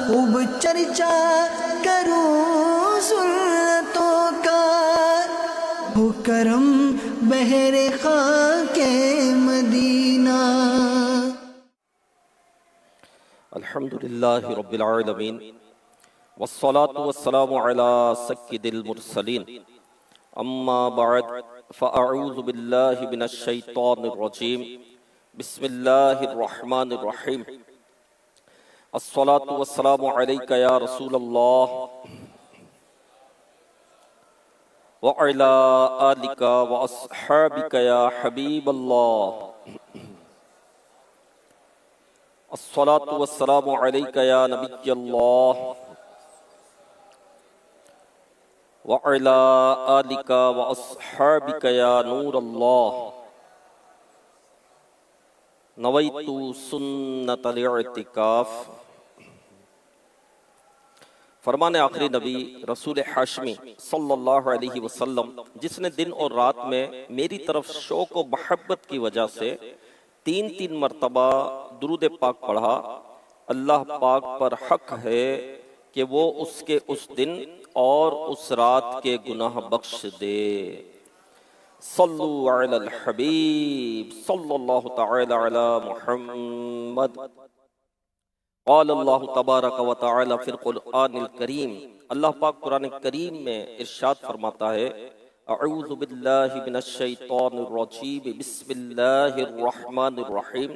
खूब चर्चा करूं सुन्नतों का, हो करम बहरे खाके मदीना। अल्हम्दुलिल्लाहि रब्बिल आलमीन वस्सलातु वस्सलामु अला सय्यिदिल मुरसलीन अम्मा बअद फ़अऊज़ु बिल्लाहि मिनश शैतानिर रजीम बिस्मिल्लाहिर रहमानिर रहीम अस्सलातु वस्सलामु अलैका या रसूलल्लाह व अला आलिका व अस्हाबिका या हबीबल्लाह। अस्सलातु वस्सलामु अलैका या नबियल्लाह व अला आलिका व अस्हाबिका या नूरल्लाह। नवैतु सुन्नतल इतिकाफ। फरमान आखिरी नबी रसूल हाशमी सल्लल्लाहु अलैहि वसल्लम, जिसने दिन और रात में मेरी तरफ शौक व महब्बत की वजह से तीन तीन मरतबा दुरूद पाक पढ़ा, अल्लाह पाक पर हक है कि वो उसके उस दिन और उस रात के गुनाह बख्श दे। सल्लु अलल हबीब सल्लल्लाहु तआला अला मुहम्मद। क़ाल अल्लाहु तबारक व तआला फिल क़ुरआनिल करीम, अल्लाह पाक कुरान करीम में इरशाद फरमाता है, अऊज़ु बिल्लाहि मिनश शैतानिर रजीम बिस्मिल्लाहिर रहमानिर रहीम।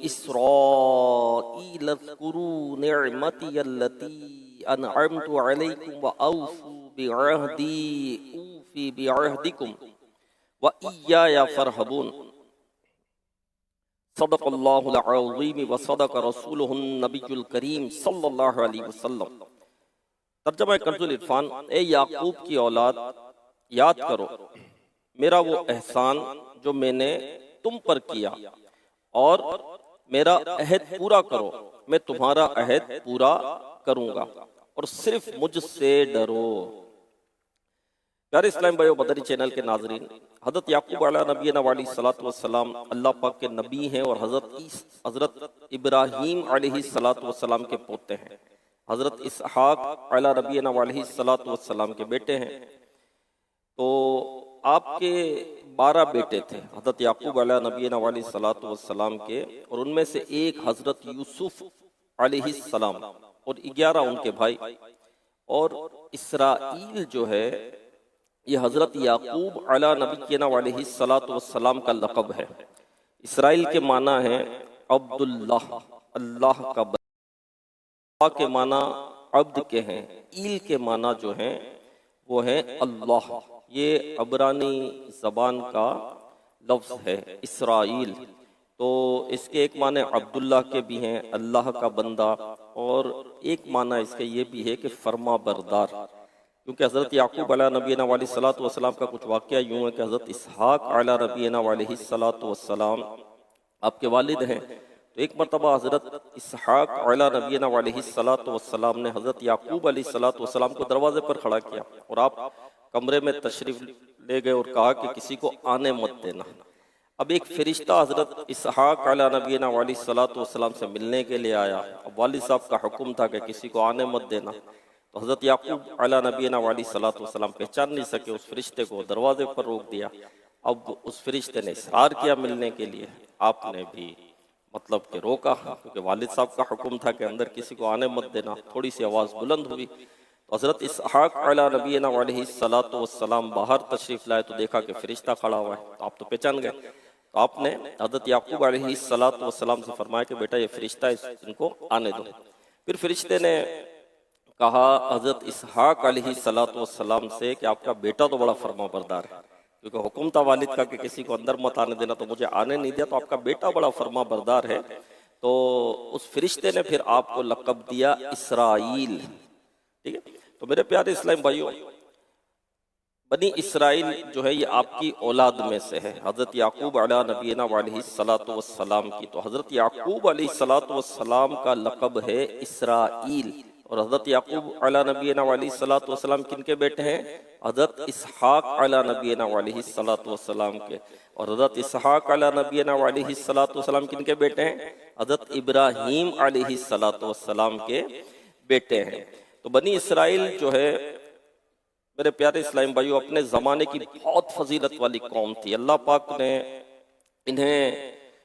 इस्राईल अज़्कुरू निअमती अल्लती अनअमतु अलैकुम व औफू बिअहदी ऊफी बिअहदिकुम व इय्याया फरहबून। सदक़ल्लाहुल अज़ीम व सदक़ रसूलुहुन नबियुल करीम सल्लल्लाहु अलैहि वसल्लम। तर्जुमा कंज़ुल इरफान। ए याकूब की औलाद, याद करो मेरा वो एहसान जो मैंने तुम पर किया, और मेरा अहद पूरा करो, मैं तुम्हारा अहद पूरा करूंगा, और सिर्फ मुझसे डरो। प्यारे इस्लाम भाइयों, मदनी चैनल के नाजरीन, हज़रत याकूब अला नबीना वाली सलातु वस्सलाम अल्लाह पाक के नबी हैं और हज़रत इब्राहीम अलैहि सलातु वस्सलाम के पोते हैं। हज़रत इसहाक अला नबीना वाली सलातु वस्सलाम के बेटे हैं। तो आपके 12 बेटे थे हज़रत याकूब अला नबीना वाली सलातु वस्सलाम के, और उनमें से एक हज़रत यूसुफ अलैहि सलाम और 11 उनके भाई। और इसराइल जो है ये हज़रत याकूब अला नबीना वाली सलातु वस्सलाम का लक़ब है। इसराइल के माना है अब्दुल्लाह, अल्लाह का बंदा के माना अब्द के हैं, ईल के माना जो हैं वो है अल्लाह। ये अबरानी ज़बान का लफ्ज़ है इसराइल। तो इसके एक माने अब्दुल्लाह के भी हैं, अल्लाह का बंदा, और एक माना इसका ये भी है कि फरमा बरदार। क्योंकि हज़रत याकूब अला नबीना वाली सलातु वस्सलाम का कुछ वाक़या यूँ है कि हज़रत इसहाक अला नबीना वाली सलातु वस्सलाम आपके वालिद हैं। तो एक मरतबा हज़रत इसहाक अला नबीना वाली सलातु वस्सलाम ने हज़रत याकूब अलैहि सलातु वस्सलाम को दरवाजे पर खड़ा किया, और आप कमरे में तशरीफ ले गए और कहा कि किसी को आने मत देना। अब एक फरिश्ता हज़रत इसहाक अला नबीना वाली सलातु वस्सलाम से मिलने के लिए आया। अब वालिद साहब का हुक्म था कि किसी को आने मत देना। तो हज़रत याकूब अला नबीना वाली सलातु वस्सलाम पहचान नहीं सके उस फरिश्ते को, दरवाजे पर रोक दिया। अब उस फरिश्ते ने इसरार किया मिलने के लिए, आपने भी मतलब कि रोका, क्योंकि वालिद साहब का हुक्म था कि अंदर किसी को आने मत देना। थोड़ी सी आवाज़ बुलंद हुई तो हज़रत इसहाक अला नबीना वाली सलातु वस्सलाम बाहर तशरीफ़ लाए तो देखा कि फरिश्ता खड़ा हुआ है। तो आप तो पहचान गए। तो आपने हज़रत याकूब अलैहि सलातु वस्सलाम से फरमाया कि बेटा ये फरिश्ता है, इनको आने दो। फिर फरिश्ते ने कहा हज़रत इसहाक अलैहि सलातु वस्सलाम से कि आपका बेटा तो बड़ा फरमाबरदार है, क्योंकि हुक्म था वालिद का कि किसी को अंदर मत आने देना, तो मुझे आने नहीं दिया, तो आपका बेटा बड़ा फरमाबरदार है। तो उस फरिश्ते ने फिर आपको लक़ब दिया इसराइल। ठीक है। तो मेरे प्यारे इस्लाम भाइयों, बनी इसराइल जो है ये आपकी औलाद में से है, हज़रत याकूब अला नबीना वालिही सलातु वस्सलाम की। तो हज़रत याकूब अलैहि सलातु वस्सलाम का लक़ब है इसराइल, और हजरत याकूब अला नबीना अलैहिस्सलातु वस्सलाम किनके बेटे हैं? हजरत इसहाक अला नबीना अलैहिस्सलातु वस्सलाम के। और हजरत इसहाक अला नबीना अलैहिस्सलातु वस्सलाम किनके बेटे हैं? हजरत इब्राहीम अलैहिस्सलातु वस्सलाम के बेटे हैं। तो बनी इसराइल जो है मेरे प्यारे इस्लामी भाइयों, अपने जमाने की बहुत फजीलत वाली कौम थी। अल्लाह पाक ने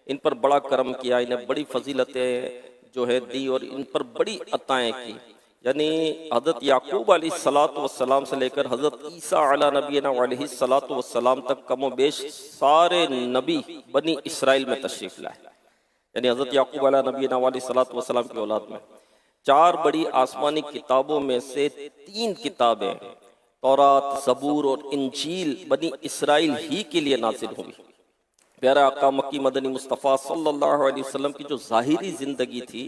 इन पर बड़ा करम किया, इन्हें बड़ी फजीलतें जो है दी और इन पर बड़ी अताएं की। यानी हजरत याकूब अलैहिस्सलातु वस्सलाम से लेकर हजरत ईसा अला नबीना अलैहिस्सलातु वस्सलाम तक कमोबेश सारे नबी बनी इसराइल में तशरीफ लाए। यानी हजरत याकूब अला नबीना अलैहिस्सलातु वस्सलाम की औलाद में 4 बड़ी आसमानी किताबों में से 3 किताबें तौरात, ज़बूर और इंजील बनी इसराइल ही के लिए नाज़िल हुई। प्यारा आका मक्की मदनी मुस्तफ़ा सल्लल्लाहु अलैहि वसल्लम की जो ज़ाहिरी ज़िंदगी थी,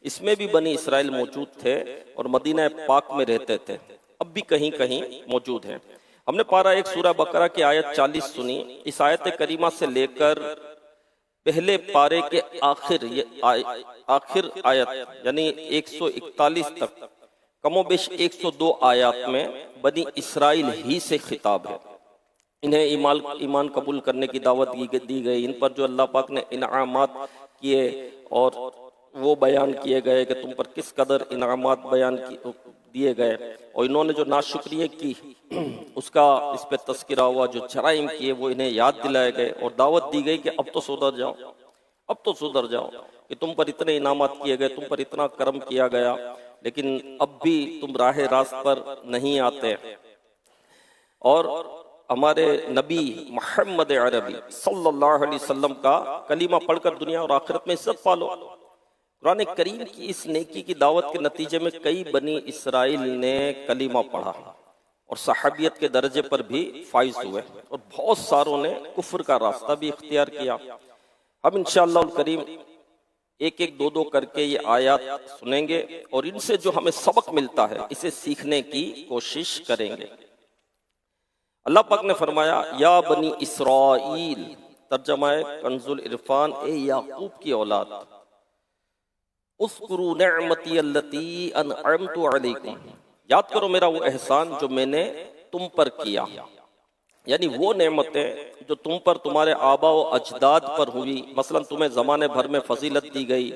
इसमें भी बनी इसराइल मौजूद थे और मदीना पाक में रहते थे, अब भी कहीं कहीं मौजूद हैं। हमने पारा 1 सूरह बकरा की आयत 40 सुनी। इस आयत करीमा से लेकर पहले पारे के आखिर आयत यानी 141 तक कमोबेश 102 आयत में बनी इसराइल ही से खिताब है। इन्हें ईमान कबूल करने की दावत दी गई। इन पर जो अल्लाह पाक ने इनामात किए और वो बयान किए गए कि तुम पर किस कदर इनामात बयान दिए गए, और इन्होंने जो नाशुक्रिया की उसका इस पे तस्करा हुआ। जो जराइम किए वो इन्हें याद दिलाए गए और दावत दी गई कि अब तो सुधर जाओ, अब तो सुधर जाओ कि तुम पर इतने इनामात किए गए, तुम पर इतना करम किया गया, लेकिन अब भी तुम राह रास्त पर नहीं आते। और हमारे नबी मोहम्मद अरबी सल्लल्लाहु अलैहि वसल्लम का कलीमा पढ़कर दुनिया और आखिरत में इज्जत पालो। कुरान करीम की इस नेकी की दावत के नतीजे में कई बनी इसराइल ने कलीमा पढ़ा और सहाबियत के दर्जे पर भी फाइज हुए और बहुत सारों ने कुफ्र का रास्ता भी इख्तियार किया। हम इंशाअल्लाह करीम एक एक दो दो करके ये आयत सुनेंगे और इनसे जो हमें सबक मिलता है इसे सीखने की कोशिश करेंगे। अल्लाह पाक ने फरमाया, या बनी इसराइल, तर्जमाए कंजुल इरफान, ए याकूब की औलाद, उस्कुरू निअमती अल्लती अनअमतु अलैकुम, याद करो मेरा वो एहसान जो मैंने तुम पर किया। यानी वो नेमतें जो तुम पर तुम्हारे आबा व अजदाद पर हुई। मसलन तुम्हें जमाने भर में फजीलत दी गई,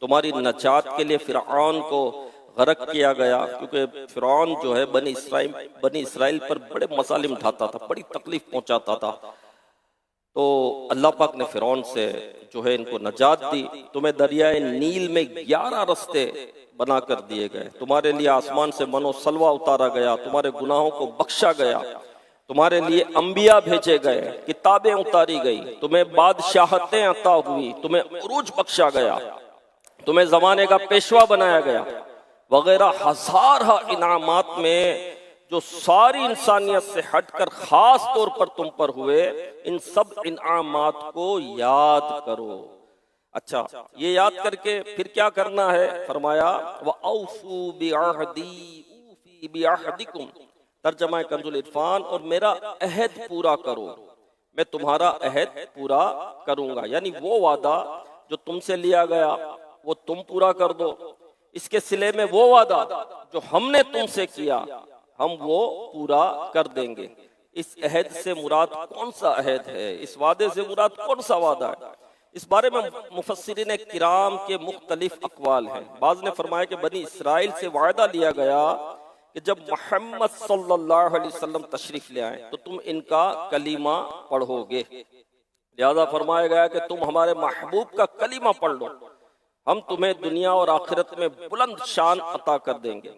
तुम्हारी नजात के लिए फिरऔन को गरक किया गया, क्योंकि फिरौन जो है बनी इसराइल पर बड़े मसालिम ढाता था, बड़ी तकलीफ पहुंचाता था। तो अल्लाह पाक ने फिरौन से जो है इनको नजात दी। तुम्हें दरियाए नील में 11 रास्ते बना कर दिए गए, तुम्हारे लिए आसमान से मनो सलवा उतारा गया, तुम्हारे गुनाहों को बख्शा गया, तुम्हारे लिए अंबिया भेजे गए, किताबें उतारी गई, तुम्हें बादशाहतें अता हुई, तुम्हें उरूज बख्शा गया, तुम्हें जमाने का पेशवा बनाया गया, वगैरह हजार इनामात में जो सारी इंसानियत से हटकर खास तौर पर तुम पर हुए। इन सब इनामात को याद करो। अच्छा, ये याद करके फिर क्या करना है? फरमाया, व औफू बिअहदी ऊफी बिअहदिकुम, तर्जमा कंजुल इरफान, और मेरा अहद पूरा करो, मैं तुम्हारा अहद पूरा करूंगा। यानी वो वादा जो तुमसे लिया गया वो तुम पूरा कर दो, इसके सिले में वो वादा जो हमने तुमसे किया हम वो पूरा कर देंगे। इस अहद से मुराद कौन सा अहद है? इस वादे से मुराद कौन सा वादा है? इस बारे में मुफस्सिरीन किराम के मुख्तलिफ अक़वाल हैं। बाज़ ने फरमाया कि बनी इसराइल से वायदा लिया गया कि जब मोहम्मद सल्लल्लाहु अलैहि वसल्लम तशरीफ ले आए तो तुम इनका कलीमा पढ़ोगे। लिहाजा फरमाया गया कि तुम हमारे महबूब का कलीमा पढ़ लो, हम तुम्हें दुनिया और आखिरत में बुलंद शान अता कर देंगे।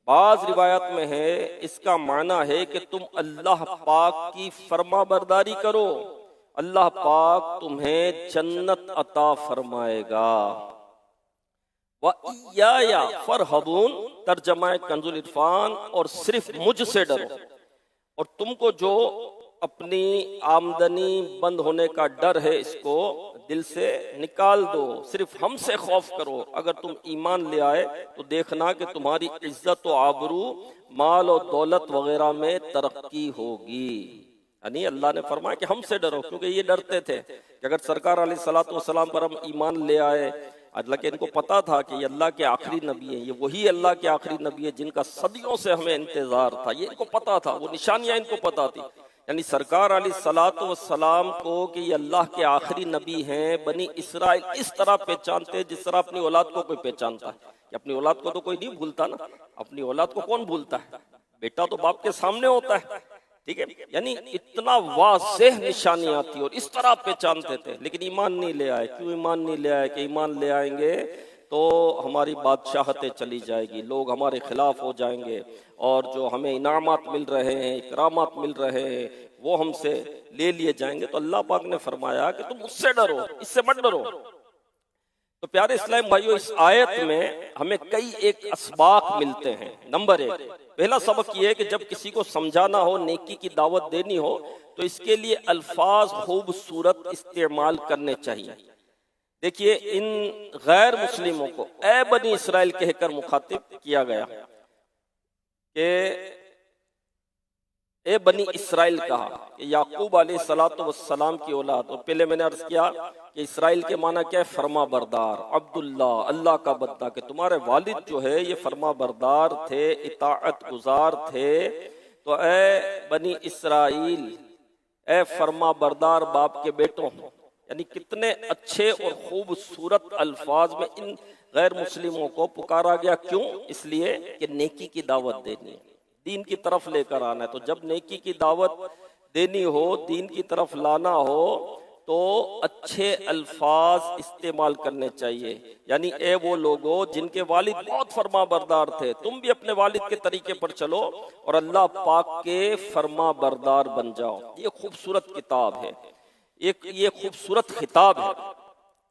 बाज रिवायत में है इसका माना है कि तुम अल्लाह पाक की फरमा बरदारी करो, अल्लाह पाक तुम्हें जन्नत अता फरमाएगा। व इय्या फरहबून, तर्जमा कंजुल इरफान, और सिर्फ मुझसे डरो। और तुमको जो अपनी आमदनी बंद होने का डर है इसको दिल से निकाल दो, सिर्फ हमसे खौफ करो। अगर तुम ईमान ले आए तो देखना कि तुम्हारी इज्जत और आबरू, माल और दौलत वगैरह में तरक्की होगी। यानी अल्लाह ने फरमाया कि हमसे डरो, क्योंकि ये डरते थे कि अगर सरकार अलैहिस्सलातु वस्सलाम पर हम ईमान ले आए, हालांकि इनको पता था कि ये अल्लाह के आखिरी नबी हैं, ये वही अल्लाह के आखिरी नबी है जिनका सदियों से हमें इंतजार था, ये इनको पता था, वो निशानियां इनको पता थी। यानी सरकार अलैहिस्सलातु वस्सलाम को कि ये अल्लाह के आखिरी नबी हैं, बनी इसराइल इस तरह पहचानते जिस तरह अपनी औलाद को कोई पहचानता है। कि अपनी औलाद को तो कोई नहीं भूलता ना, अपनी औलाद को कौन भूलता है, बेटा तो बाप के सामने होता है, ठीक है। यानी इतना वाज़ेह निशानियां थी और इस तरह पहचानते थे, लेकिन ईमान नहीं ले आए। क्यों ईमान नहीं ले आए? कि ईमान ले आएंगे तो हमारी बादशाहतें चली जाएगी, लोग हमारे खिलाफ हो जाएंगे और जो हमें इनामात मिल रहे हैं, इकरामात मिल रहे हैं, वो हमसे ले लिए जाएंगे। तो अल्लाह पाक ने फरमाया कि तुम उससे डरो, इससे मत डरो। तो प्यारे इस्लाम भाइयों, इस आयत में हमें कई एक असबाक मिलते हैं। नंबर 1, पहला सबक ये है कि जब किसी को समझाना हो, नेकी की दावत देनी हो, तो इसके लिए अल्फाज खूबसूरत इस्तेमाल करने चाहिए। देखिए, इन गैर मुस्लिमों को ए बनी इसराइल कहकर मुखातिब किया गया कि ए बनी इसराइल कहा कि याकूब अलैहिस्सलातु वस्सलाम की औलाद। और पहले मैंने अर्ज किया कि इसराइल के माना क्या है? फरमा बरदार, अब्दुल्ला, अल्लाह का बंदा, कि तुम्हारे वालिद जो है ये फरमा बरदार थे, इताअत गुजार थे। तो ए बनी इसराइल, ए फरमा बरदार बाप के बेटों, यानी कितने अच्छे और खूबसूरत अल्फाज में इन गैर मुस्लिमों को पुकारा गया। क्यों? इसलिए कि नेकी की दावत देनी है, दीन की तरफ लेकर आना है। तो जब नेकी की दावत देनी हो, दीन की तरफ लाना हो, तो अच्छे अल्फाज इस्तेमाल करने चाहिए। यानी ए वो लोगों जिनके वालिद बहुत फरमा बरदार थे, तुम भी अपने वालिद के तरीके पर चलो और अल्लाह पाक के फरमा बरदार बन जाओ। ये खूबसूरत किताब है, एक ये खूबसूरत खिताब है।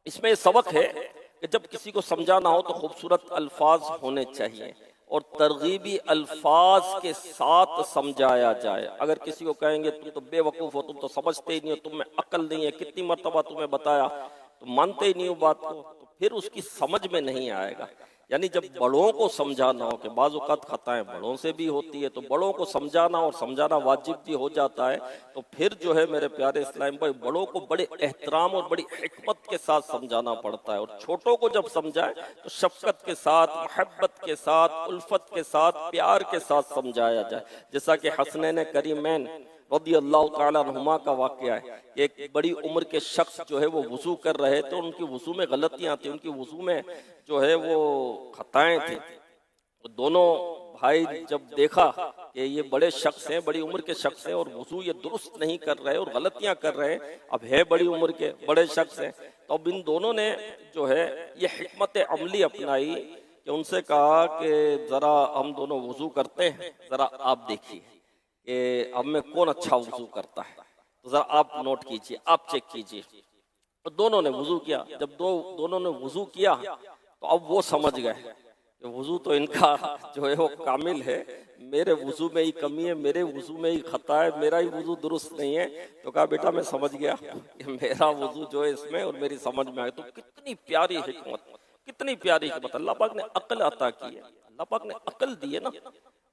इसमें ये सबक है कि जब किसी को समझाना हो तो खूबसूरत अल्फाज होने चाहिए और तरगीबी अल्फाज के साथ समझाया जाए। अगर किसी को कहेंगे तुम तो बेवकूफ़ हो, तुम तो समझते ही नहीं हो, तुम में अक्ल नहीं है, कितनी मर्तबा तुम्हें बताया, तुम मानते ही नहीं हो बात को, तो फिर उसकी समझ में नहीं आएगा। यानी जब बड़ों को समझाना हो, कि बाज़ औक़ात खताएं बड़ों से भी होती है, तो बड़ों को समझाना और समझाना वाजिब भी हो जाता है। तो फिर जो है मेरे प्यारे इस्लाम भाई, बड़ों को बड़े एहतराम और बड़ी हिकमत के साथ समझाना पड़ता है। और छोटों को जब समझाए तो शफकत के साथ, मोहब्बत के साथ, उल्फत के साथ, प्यार के साथ समझाया जाए। जैसा कि हसनैन करीमैन रज़ी अल्लाह तआला अन्हुमा का वाक़या है। एक बड़ी उम्र के शख्स जो है वो वुज़ू कर रहे थे, उनकी वुज़ू में गलतियां थी, उनकी वुज़ू में जो है वो खताएं थी। तो दोनों भाई जब देखा कि ये बड़े शख्स हैं, बड़ी उम्र के शख्स हैं और वुज़ू ये दुरुस्त नहीं कर रहे और गलतियां कर रहे हैं, अब है बड़ी उम्र के बड़े शख्स हैं, तो अब इन दोनों ने जो है ये हिकमत अमली अपनाई कि उनसे कहा कि ज़रा हम दोनों वुज़ू करते हैं, ज़रा आप देखिए कि अब में कौन अच्छा वुज़ू करता है, तो ज़रा आप नोट कीजिए, आप चेक कीजिए। तो दोनों ने वुज़ू किया। जब दोनों ने वुज़ू किया तो अब वो समझ गए कि वुज़ू तो इनका जो है वो कामिल है, मेरे वुज़ू में ही कमी है, मेरे वुज़ू में ही खता है, मेरा ही वुज़ू दुरुस्त नहीं है। तो कहा बेटा मैं समझ गया कि मेरा वुज़ू जो है इसमें और मेरी समझ में आए। तो कितनी प्यारी हिकमत, कितनी प्यारी हिकमत। अल्लाह पाक ने अक्ल अता की है, अल्लाह पाक ने अक्ल दी है ना,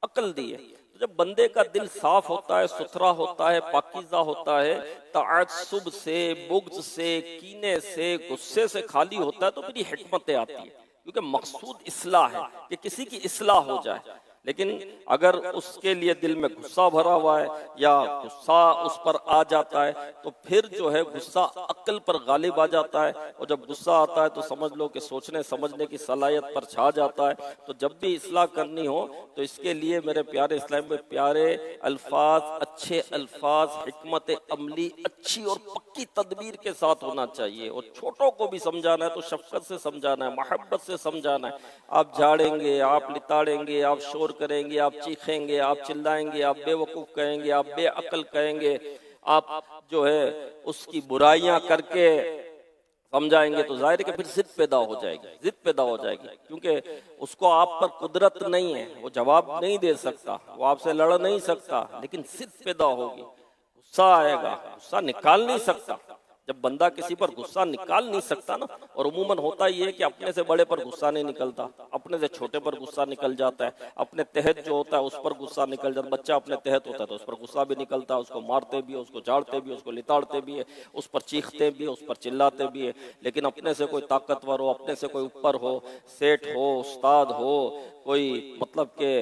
अक्ल दी है। तो जब बंदे का दिल साफ होता है, सुथरा होता है, पाकीज़ा होता है, तअस्सुब से, बुग़्ज़ से, कीने से, गुस्से से खाली होता है, तो फिर ये हिकमतें आती है। क्योंकि मकसूद इस्लाह है कि किसी की इस्लाह हो जाए। लेकिन अगर उसके लिए दिल में गुस्सा भरा हुआ है या गुस्सा उस पर आ जाता है, तो फिर जो है गुस्सा अक्ल पर गालिब आ जाता है। और जब गुस्सा आता है तो समझ लो कि सोचने समझने की सलाहियत पर छा जाता है। तो जब भी इस्लाह करनी हो तो इसके लिए मेरे प्यारे इस्लाम में प्यारे अल्फाज, अच्छे अल्फाज, हिकमत अमली अच्छी और पक्की तदबीर के साथ होना चाहिए। और छोटों को भी समझाना है तो शफकत से समझाना है, मोहब्बत से समझाना है। आप झाड़ेंगे, आप लिताड़ेंगे, आप शोर करेंगे, आप चीखेंगे, आप चिल्लाएंगे, आप बेवकूफ कहेंगे, आप बेअक्ल कहेंगे, आप जो है उसकी बुराइयां करके समझाएंगे, तो जाहिर है कि फिर जिद पैदा हो जाएगी, जिद पैदा हो जाएगी। क्योंकि उसको आप पर कुदरत नहीं है, वो जवाब नहीं दे सकता, वो आपसे लड़ नहीं सकता, लेकिन जिद पैदा होगी, गुस्सा आएगा, गुस्सा निकाल नहीं सकता। जब बंदा किसी पर गुस्सा निकाल नहीं सकता ना, और उमूमन होता ही है कि अपने से बड़े पर गुस्सा नहीं निकलता, अपने से छोटे पर गुस्सा निकल जाता है, अपने तहत जो होता है उस पर गुस्सा निकल जाता है। बच्चा अपने तहत होता है तो उस पर गुस्सा भी निकलता है, उसको मारते भी है, उसको झाड़ते भी है, उसको लिताड़ते भी है, उस पर चीखते भी है, उस पर चिल्लाते भी है। लेकिन अपने से कोई ताकतवर हो, अपने से कोई ऊपर हो, सेठ हो, उस्ताद हो, कोई मतलब के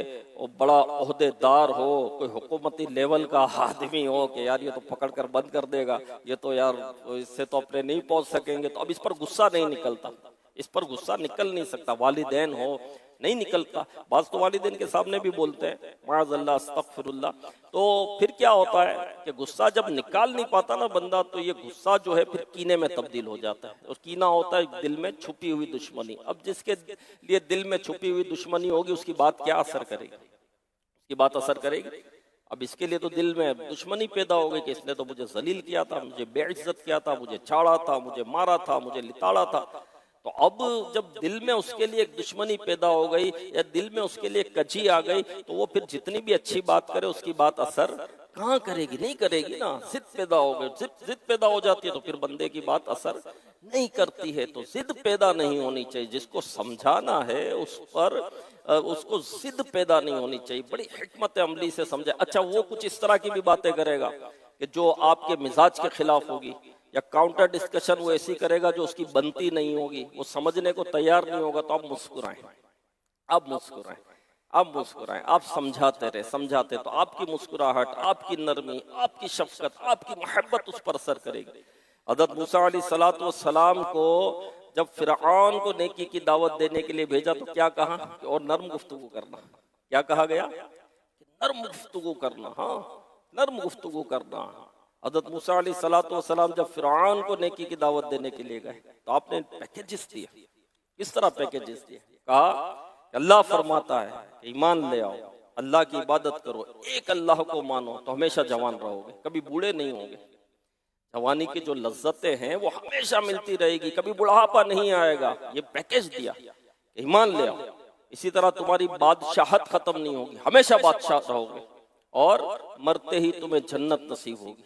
बड़ा ओहदेदार हो, कोई हुकूमती लेवल का आदमी हो कि यार ये तो पकड़ कर बंद कर देगा, ये तो यार इससे तो अपने नहीं पहुंच सकेंगे, तो अब इस पर गुस्सा नहीं निकलता, इस पर गुस्सा निकल नहीं सकता। वालिदैन हो नहीं निकलता, बाज तो वालिदैन के सामने भी बोलते हैं माअज़ल्लाह अस्तगफिरुल्लाह। तो फिर क्या होता है कि गुस्सा जब निकाल नहीं पाता ना बंदा, तो ये गुस्सा जो है फिर कीने में तब्दील हो जाता है, और कीना होता है दिल में छुपी हुई दुश्मनी। अब जिसके लिए दिल में छुपी हुई दुश्मनी होगी उसकी बात क्या असर करेगी, उसकी बात असर करेगी। अब इसके लिए तो दिल में दुश्मनी पैदा हो गई कि इसने तो मुझे जलील किया था, मुझे बेइज्जत किया था, मुझे छाड़ा था, मुझे मारा था, मुझे लिताड़ा था। तो अब जब दिल में उसके लिए एक दुश्मनी पैदा हो गई या दिल में उसके लिए कची आ गई, तो वो फिर जितनी भी अच्छी बात करे उसकी बात असर कहाँ करेगी, नहीं करेगी ना। जिद पैदा हो गई, जिद पैदा हो जाती है तो फिर बंदे की बात असर नहीं करती है। तो जिद पैदा नहीं होनी चाहिए, जिसको समझाना है उस पर उसको जिद पैदा नहीं होनी चाहिए, बड़ी हिकमत अमली से समझे। अच्छा वो कुछ इस तरह की भी बातें करेगा कि जो आपके मिजाज के खिलाफ होगी, या काउंटर डिस्कशन वो ऐसी करेगा जो उसकी बनती नहीं होगी, वो समझने को तैयार नहीं होगा, तो आप मुस्कुराएं, आप मुस्कुराएं, आप मुस्कुराएं, आप समझाते रहे, समझाते तो आपकी मुस्कुराहट, आपकी नरमी, आपकी शफकत, आपकी मोहब्बत उस पर असर करेगी। हज़रत मूसा अलैहिस्सलातु वस्सलाम को जब फिरऔन को नेकी की दावत देने के लिए भेजा तो क्या कहा, और नर्म गुफ्तगू करना। क्या कहा गया, नर्म गुफ्तगू करना, हाँ नर्म गुफ्तगू करना। हज़रत मूसा अलैहिस्सलातु वस्सलाम जब फिरऔन को नेकी की दावत देने के लिए गए तो आपने पैकेजेस दिए। किस तरह पैकेजेस दिए, कहा अल्लाह फरमाता है ईमान ले आओ, अल्लाह की इबादत करो, एक अल्लाह को मानो तो हमेशा जवान रहोगे, कभी बूढ़े नहीं होंगे। जवानी की जो लज्जतें हैं वो हमेशा मिलती रहेगी, कभी बुढ़ापा नहीं आएगा। ये पैकेज दिया, ईमान ले आओ, इसी तरह तुम्हारी बादशाहत खत्म नहीं होगी, हमेशा बादशाह रहोगे, और मरते ही तुम्हें जन्नत नसीब होगी।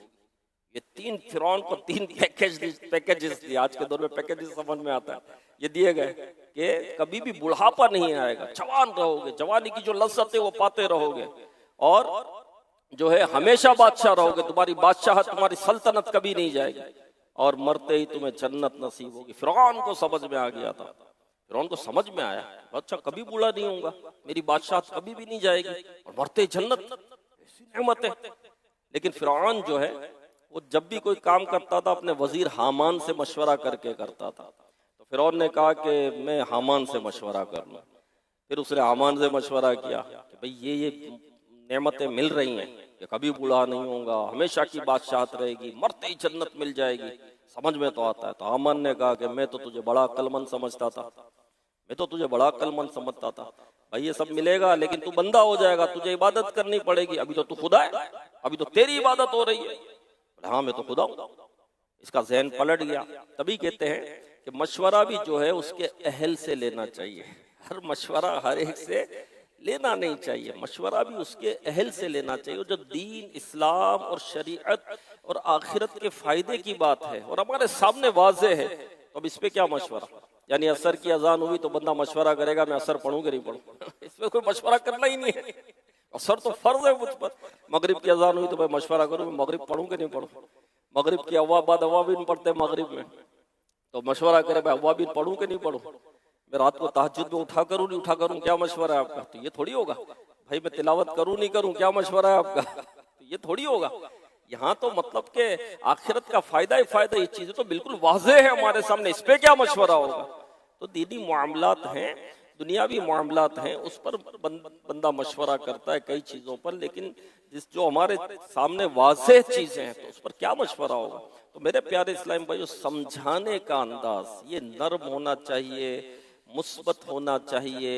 ये तीन फिरौन को तीन पैकेजेस दिए। आज के दौर में पैकेजेस समझ में आता है, ये दिए गए कि कभी भी बुढ़ापा नहीं आएगा, जवान रहोगे, जवानी की जो लज्जत है वो पाते रहोगे, और जो है हमेशा बादशाह रहोगे, तुम्हारी बादशाहत, तुम्हारी सल्तनत कभी नहीं जाएगी, और मरते ही तुम्हें जन्नत नसीब होगी। फिरौन को समझ में आ गया था, फिरौन को समझ में आया, अच्छा कभी बूढ़ा नहीं होगा, मेरी बादशाहत कभी भी नहीं जाएगी, और मरते ही जन्नत, ऐसी नेमत है। लेकिन फिरौन जो है वो जब भी कोई काम करता था अपने वजीर हामान से मशवरा करके करता था। तो फिरौन ने कहा कि मैं हामान से मशवरा कर लूं। फिर उसने हामान से मशवरा किया कि भाई ये नेमतें मिल रही हैं कि कभी बूढ़ा नहीं होगा, हमेशा की बादशाहत रहेगी, मरते ही जन्नत मिल जाएगी, समझ में तो आता है। तो हामान ने कहा कि मैं तो तुझे बड़ा अक्लमंद समझता था, मैं तो तुझे बड़ा अक्लमंद समझता था, भाई ये सब मिलेगा लेकिन तू बंदा हो जाएगा, तुझे इबादत करनी पड़ेगी, अभी तो तू खुदा है, अभी तो तेरी इबादत हो रही है। हाँ मैं तो खुदा हूं। इसका ज़हन पलट गया। तभी कहते हैं कि मशवरा भी जो है उसके अहल से लेना चाहिए, हर मशवरा हर एक से लेना नहीं चाहिए, मशवरा भी उसके अहल से लेना चाहिए। जो दीन, इस्लाम और शरीयत और आखिरत के फायदे की बात है और हमारे सामने वाज़े है, तो अब इस पे क्या मशवरा। यानी असर की अजान हुई तो बंदा मशवरा करेगा मैं असर पढ़ूं कि नहीं पढ़ूं, इसमें कोई मशवरा करना ही नहीं है, असर तो फर्ज है मुझ पर। मगरिब की अजान हुई तो मैं मशवरा करूं मैं मगरिब पढ़ूं कि नहीं पढ़ूं, मगरिब की बाद अवाबीन पढ़ते हैं मगरिब में, तो मशवरा करे मैं अवाबीन पढ़ूं कि नहीं पढ़ूं, मैं रात को तहज्जुद में उठा करूं नहीं उठा करूं, क्या मशवरा है आपका। तो ये थोड़ी होगा भाई, मैं तिलावत करूं नहीं करूं, क्या मशवरा है आपका, तो ये थोड़ी होगा। यहाँ तो मतलब के आखिरत का फायदा ही फायदा, ये चीजें तो बिल्कुल वाज़ेह है हमारे सामने, इस पे क्या मशवरा होगा। तो दीनी मामलात हैं, दुनियावी मामलात हैं, उस पर बंदा मशवरा करता है कई चीजों पर, लेकिन जो हमारे सामने वाज़ेह चीजें हैं तो उस पर क्या मशवरा होगा। तो मेरे प्यारे इस्लाम भाइयों, समझाने का अंदाज ये नर्म होना चाहिए, मुस्बत होना चाहिए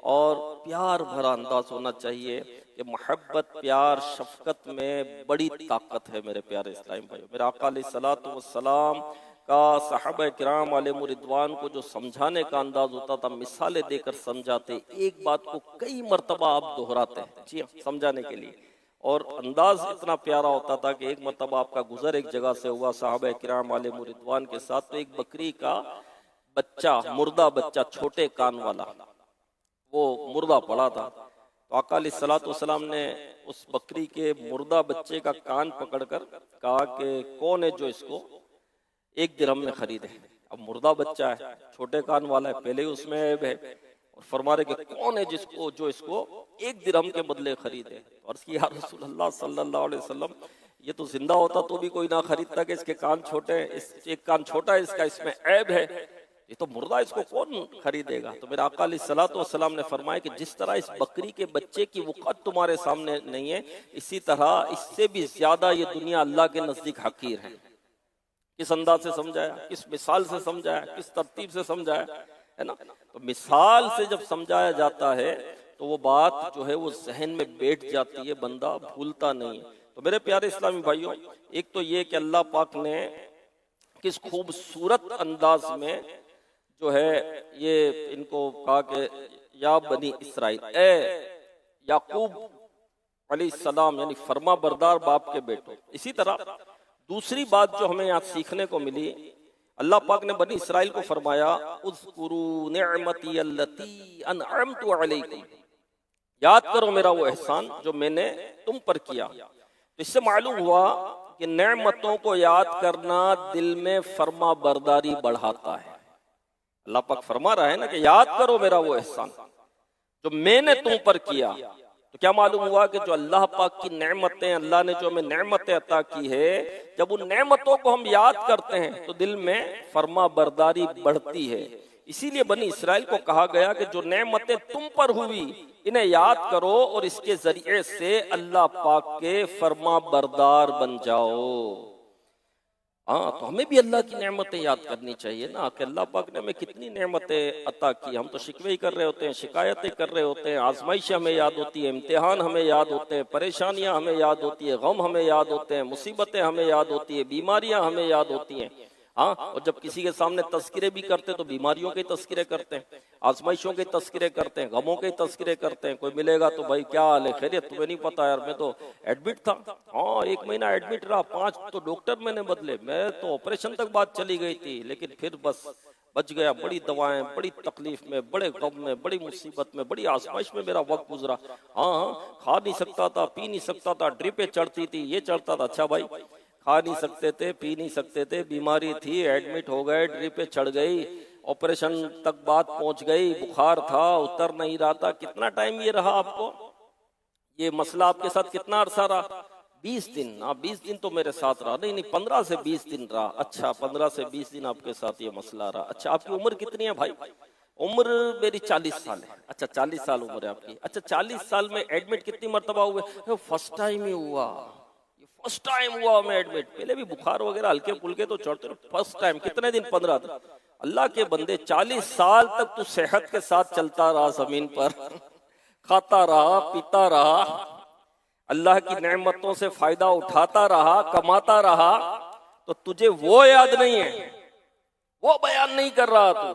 और प्यार भरा अंदाज होना चाहिए कि मोहब्बत, प्यार, शफकत में बड़ी ताकत है मेरे प्यारे इस्लाम भाइयों। मेरे आका अलैहिस्सलातु वस्सलाम का सहाबा किराम अलैहिम रिदवान को जो समझाने का अंदाज होता था, मिसालें देकर समझाते, एक बात को कई मरतबा आप दोहराते हैं जी समझाने के लिए, और अंदाज इतना प्यारा होता था कि एक मरतबा आपका गुजर एक जगह से हुआ साहबे किराम अलैहिम रिदवान के साथ, तो एक बकरी का बच्चा, मुर्दा बच्चा, छोटे कान वाला, वो मुर्दा पड़ा था। तो आका अलैहिस्सलाम ने उस बकरी के मुर्दा बच्चे का कान पकड़कर कहा कि कौन है जो इसको 1 दिरहम में खरीदे। अब मुर्दा बच्चा है, छोटे कान वाला है, पहले ही उसमें ऐब है, और फरमा रहे कि कौन है जिसको जो इसको 1 दिरहम के बदले खरीदे। और इसकी या रसूल अल्लाह सल्लल्लाहु अलैहि वसल्लम, ये तो जिंदा होता तो भी कोई ना खरीदता कि इसके कान छोटे हैं, एक कान छोटा है इसका, इसमें ऐब है, ये तो मुर्दा, इसको कौन खरीदेगा। तो मेरे आका अलैहिस्सलाम ने फरमाया कि जिस तरह इस बकरी के बच्चे की वक़्त तुम्हारे सामने नहीं है, इसी तरह इससे भी ज्यादा ये दुनिया अल्लाह के नजदीक हकीर है। किस अंदाज से समझाया, किस मिसाल से समझाया, किस तरतीब से समझाया, है ना। तो मिसाल से जब समझाया जाता है तो वो बात जो है वो जहन में बैठ जाती है, बंदा भूलता नहीं है। तो मेरे प्यारे इस्लामी भाइयों, एक तो ये कि अल्लाह पाक ने किस खूबसूरत अंदाज में जो है ये इनको कहा कि या बनी इसराइल, ए याकूब अलैहिस्सलाम, यानी फरमा बरदार बाप के बेटो। इसी तरह दूसरी बात जो हमें यहाँ सीखने को मिली, अल्लाह पाक ने बनी इसराइल को फरमाया उज़्कुरू निअमती अल्लती अनअमतु अलैकुम, याद करो मेरा वो एहसान जो मैंने तुम पर किया। तो इससे मालूम हुआ कि नेमतों को याद करना दिल में फरमा बरदारी बढ़ाता है। अल्लाह पाक फरमा रहा है ना कि याद करो मेरा वो एहसान जो मैंने तुम पर किया। तो क्या मालूम हुआ कि जो अल्लाह पाक की नेमतें, अल्लाह ने जो हमें नेमतें अता की है, जब उन नेमतों को हम याद करते हैं तो दिल में फरमा बरदारी बढ़ती है। इसीलिए बनी इसराइल को कहा गया कि जो नेमतें तुम पर हुई इन्हें याद करो और इसके जरिए से अल्लाह पाक के फरमा बरदार बन जाओ। हाँ, तो हमें भी अल्लाह की नेमतें याद करनी चाहिए ना कि अल्लाह पाक ने हमें कितनी नेमतें अता की। हम तो शिकवे ही कर रहे होते हैं, शिकायतें कर रहे होते हैं, आजमाइशें हमें याद होती है, इम्तिहान हमें याद होते हैं, परेशानियां हमें याद होती है, गम हमें याद होते हैं, मुसीबतें हमें याद होती है, बीमारियां हमें याद होती हैं। हाँ, और जब किसी के सामने तस्किरे भी करते तो बीमारियों के तस्किरे करते हैं, आजमाइशों के तस्किरे करते हैं, गमों के तस्किरे करते हैं। कोई मिलेगा तो भाई क्या हाल है, खैरियत, तुम्हें नहीं पता यार मैं तो एडमिट था, हाँ 1 महीना एडमिट रहा, 5 तो डॉक्टर मैंने बदले, मैं तो ऑपरेशन तक बात चली गई थी, लेकिन फिर बस बच गया। बड़ी दवाएं, बड़ी तकलीफ में, बड़े गम में, बड़ी मुसीबत में, बड़ी आजमाइश में मेरा वक्त गुजरा। हाँ, खा नहीं सकता था, पी नहीं सकता था, ड्रिपें चढ़ती थी, ये चढ़ता था। अच्छा भाई, खा नहीं सकते थे, पी नहीं सकते थे, बीमारी थी, एडमिट हो गए, ड्रिपें चढ़ गई, ऑपरेशन तक बात पहुंच गई, बुखार था, उतर नहीं रहा था। कितना टाइम ये रहा आपको, ये मसला आपके साथ कितना अरसा रहा? 20 दिन। हाँ, 20 दिन तो मेरे साथ रहा, नहीं 15 से 20 दिन रहा। अच्छा, 15 से 20 दिन आपके साथ ये मसला रहा। अच्छा, आपकी उम्र कितनी है भाई? उम्र मेरी 40 साल है। अच्छा, 40 साल उम्र है आपकी। अच्छा, 40 साल में एडमिट कितनी मरतबा हुए? फर्स्ट टाइम ही हुआ, फर्स्ट टाइम हुआ मैं एडमिट। पहले भी बुखार वगैरह हल्के फुल्के तो चढ़ते, फर्स्ट टाइम। कितने दिन? 15 दिन। अल्लाह के बंदे, 40 साल तक तू सेहत के साथ चलता रहा, जमीन पर खाता रहा, पीता रहा, अल्लाह की नेमतों से फायदा उठाता रहा, कमाता रहा, तो तुझे वो याद नहीं है, वो बयान नहीं कर रहा तू,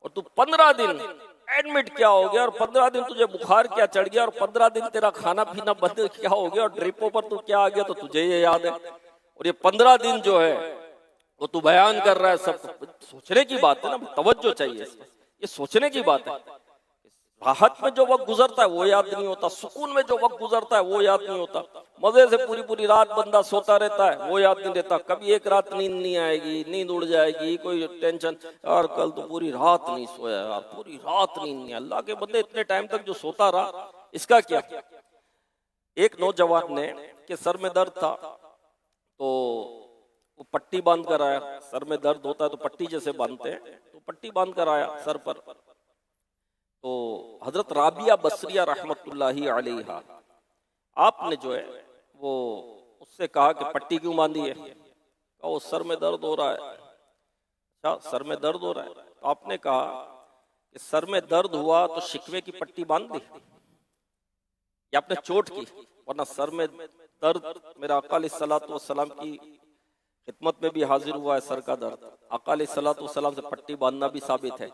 और तू 15 दिन एडमिट क्या हो गया, और 15 दिन तुझे बुखार क्या चढ़ गया, और 15 दिन तेरा खाना पीना बंद क्या हो गया, और ड्रिपों पर तू क्या आ गया, तो तुझे ये याद है। और ये 15 दिन जो है वो तू बयान कर रहा है। सब सोचने की बात है ना, तवज्जो चाहिए, ये सोचने की बात है। राहत में जो वक्त गुजरता है वो याद नहीं होता, सुकून में जो वक्त गुजरता है वो याद नहीं होता, मजे से पूरी पूरी रात बंदा सोता रहता है वो याद नहीं रहता। कभी एक रात नींद नहीं आएगी, नींद उड़ जाएगी, कोई टेंशन, यार कल तो पूरी रात नहीं सोया यार, पूरी रात नींद नहीं। अल्लाह के बंदे इतने टाइम तक जो सोता रहा, इसका क्या? एक नौजवान ने के सर में दर्द था तो वो पट्टी बांध कर आया। सर में दर्द होता है तो पट्टी जैसे बांधते हैं, तो पट्टी बांध कर आया सर पर। तो हजरत राबिया बसरिया रहमतुल्लाही अलैहा, आपने जो है वो उससे कहा कि पट्टी क्यों बांधी है? वो सर में दर्द हो रहा है। अच्छा, सर में दर्द हो रहा है, तो आपने कहा कि सर में दर्द हुआ तो शिकवे की पट्टी बांध दी, या आपने चोट की? वरना सर में दर्द, मेरा आका अलैहिस्सलातु वस्सलाम की खिदमत में भी हाजिर हुआ है, सर का दर्द, आका अलैहिस्सलातु वस्सलाम से पट्टी बांधना भी साबित है।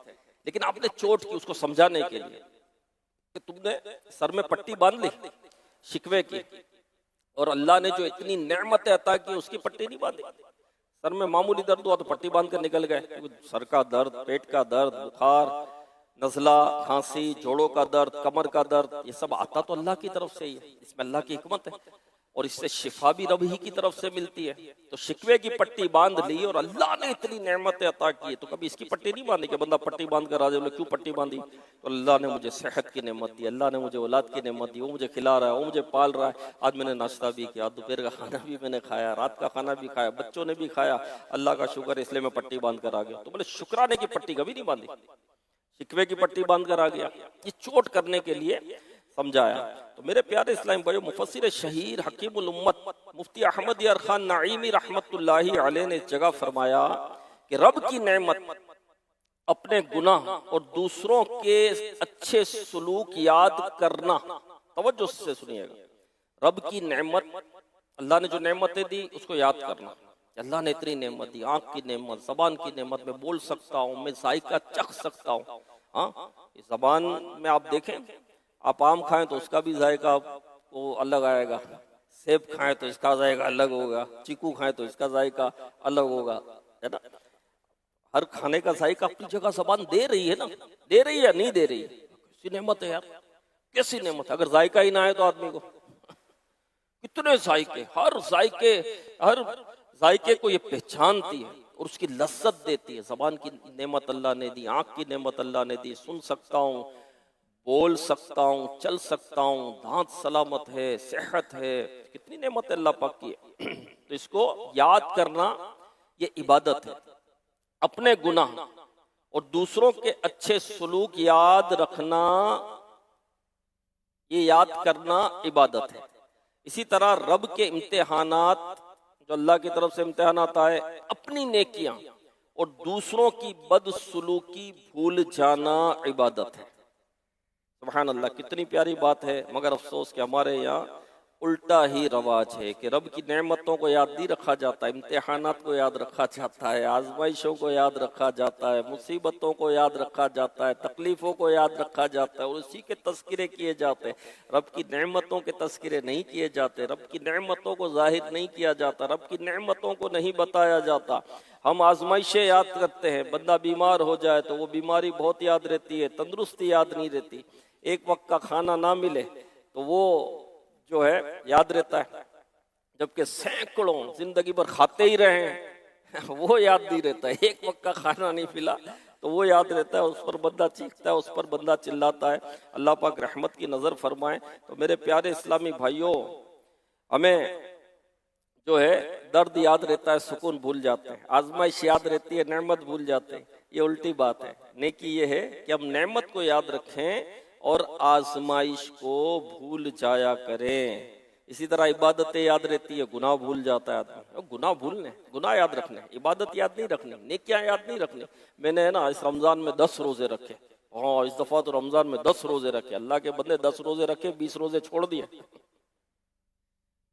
लेकिन आपने चोट की उसको समझाने के लिए कि तुमने सर में पट्टी बांध ली शिकवे की, और अल्लाह ने जो इतनी नेमतें अता की उसकी पट्टी नहीं बांधी। सर में मामूली दर्द हुआ तो पट्टी बांध कर निकल गए। सर का दर्द, पेट का दर्द, बुखार, नजला, खांसी, जोड़ों का दर्द, कमर का दर्द, ये सब आता तो अल्लाह की तरफ से ही है। इसमें अल्लाह की हिकमत है और इससे शिफा भी रब ही की तरफ से मिलती है। तो शिकवे की पट्टी बांध ली और अल्लाह ने इतनी नेमतें अता की, तो कभी इसकी पट्टी नहीं बांधी कि बंदा पट्टी बांध कर आ जाए। क्यों पट्टी बांधी? तो अल्लाह ने मुझे सेहत की नेमत दी, अल्लाह ने मुझे औलाद की नेमत दी, वो मुझे खिला रहा है, वो मुझे पाल रहा है। आज मैंने नाश्ता भी किया, दोपहर का खाना भी मैंने खाया, रात का खाना भी खाया, बच्चों ने भी खाया, अल्लाह का शुक्र है, इसलिए मैं पट्टी बांध कर आ गया। तो बोले शुक्राने की पट्टी कभी नहीं बांधी, शिकवे की पट्टी बांध कर आ गया। ये चोट करने के लिए समझाया। तो मेरे प्यारे इस्लामी भाइयों, मुफस्सिर शहीर हकीमुल उम्मत मुफ्ती अहमद यार खान नाईमी रहमतुल्लाहि अलैह ने इस जगह फरमाया कि रब की नेमत, अपने गुनाह और दूसरों के अच्छे सलूक याद करना। तवज्जो से सुनिएगा, रब की नेमत, अल्लाह ने जो नेमतें दी उसको याद करना। अल्लाह ने इतनी नेमत दी, आंख की नेमत, जबान की नेमत, मैं बोल सकता हूँ, मैं जायका चख सकता हूँ। हाँ, इस जबान में आप देखें, आप आम खाएं तो उसका भी जायका वो अलग आएगा, सेब खाएं तो इसका जायका अलग होगा, चीकू खाएं तो इसका जायका अलग होगा, है ना। हर खाने का जायका अपनी जगह जबान दे रही है ना, दे रही है, नहीं दे रही है? कैसी नेमत है यार, कैसी नेमत है। अगर जायका ही ना आए तो आदमी को, कितने जायके, हर जायके को ये पहचानती है और उसकी लज्जत देती है। जबान की नेमत अल्लाह ने दी, आंख की नेमत अल्लाह ने दी, सुन सकता हूँ, बोल सकता हूँ, चल सकता हूँ, दांत सलामत है, सेहत है, कितनी नेमत अल्लाह पाक की है। तो इसको याद करना ये इबादत है। अपने गुनाह और दूसरों के अच्छे सलूक याद रखना, ये याद करना इबादत है। इसी तरह रब के इम्तिहानात, जो अल्लाह की तरफ से इम्तिहानात आए, अपनी नेकियां और दूसरों की बदसलूकी भूल जाना इबादत है। सुभान अल्लाह, कितनी प्यारी बात है। मगर अफसोस कि हमारे यहाँ उल्टा ही रवाज है कि रब की नेमतों को याद नहीं रखा जाता, इम्तिहानात को याद रखा जाता है, आजमाइशों को याद रखा जाता है, मुसीबतों को याद रखा जाता है, तकलीफों को याद रखा जाता है और उसी के तस्किरे किए जाते हैं। रब की नेमतों के तस्किरे नहीं किए जाते, रब की नेमतों को जाहिर नहीं किया जाता, रब की नेमतों को नहीं बताया जाता। हम आजमाइशें याद करते हैं, बंदा बीमार हो जाए तो वो बीमारी बहुत याद रहती है, तंदुरुस्ती याद नहीं रहती। एक वक्त का खाना ना मिले तो वो जो है याद रहता है, जबकि सैकड़ों जिंदगी भर खाते ही रहे हैं वो याद नहीं रहता है। एक वक्त का खाना नहीं मिला तो वो याद रहता है, उस पर बंदा चीखता है, उस पर बंदा चिल्लाता है। अल्लाह पाक रहमत की नजर फरमाए। तो मेरे प्यारे इस्लामी भाइयों, हमें जो है दर्द याद रहता है, सुकून भूल जाते हैं, आजमाइश याद रहती है, नेमत भूल जाते हैं। ये उल्टी बात है। नेकी ये है कि हम नेमत को याद रखें और आजमाइश को भूल जाया करें। इसी तरह इबादतें याद रहती है, गुनाह भूल जाता है आदमी। गुनाह भूलने, गुनाह याद रखने, इबादत याद नहीं रखनी, नेकियां याद नहीं रखनी। मैंने है ना इस रमजान में 10 रोजे रखे, हाँ इस दफा तो रमजान में 10 रोजे रखे। अल्लाह के बंदे 10 रोजे रखे, 20 रोजे छोड़ दिए।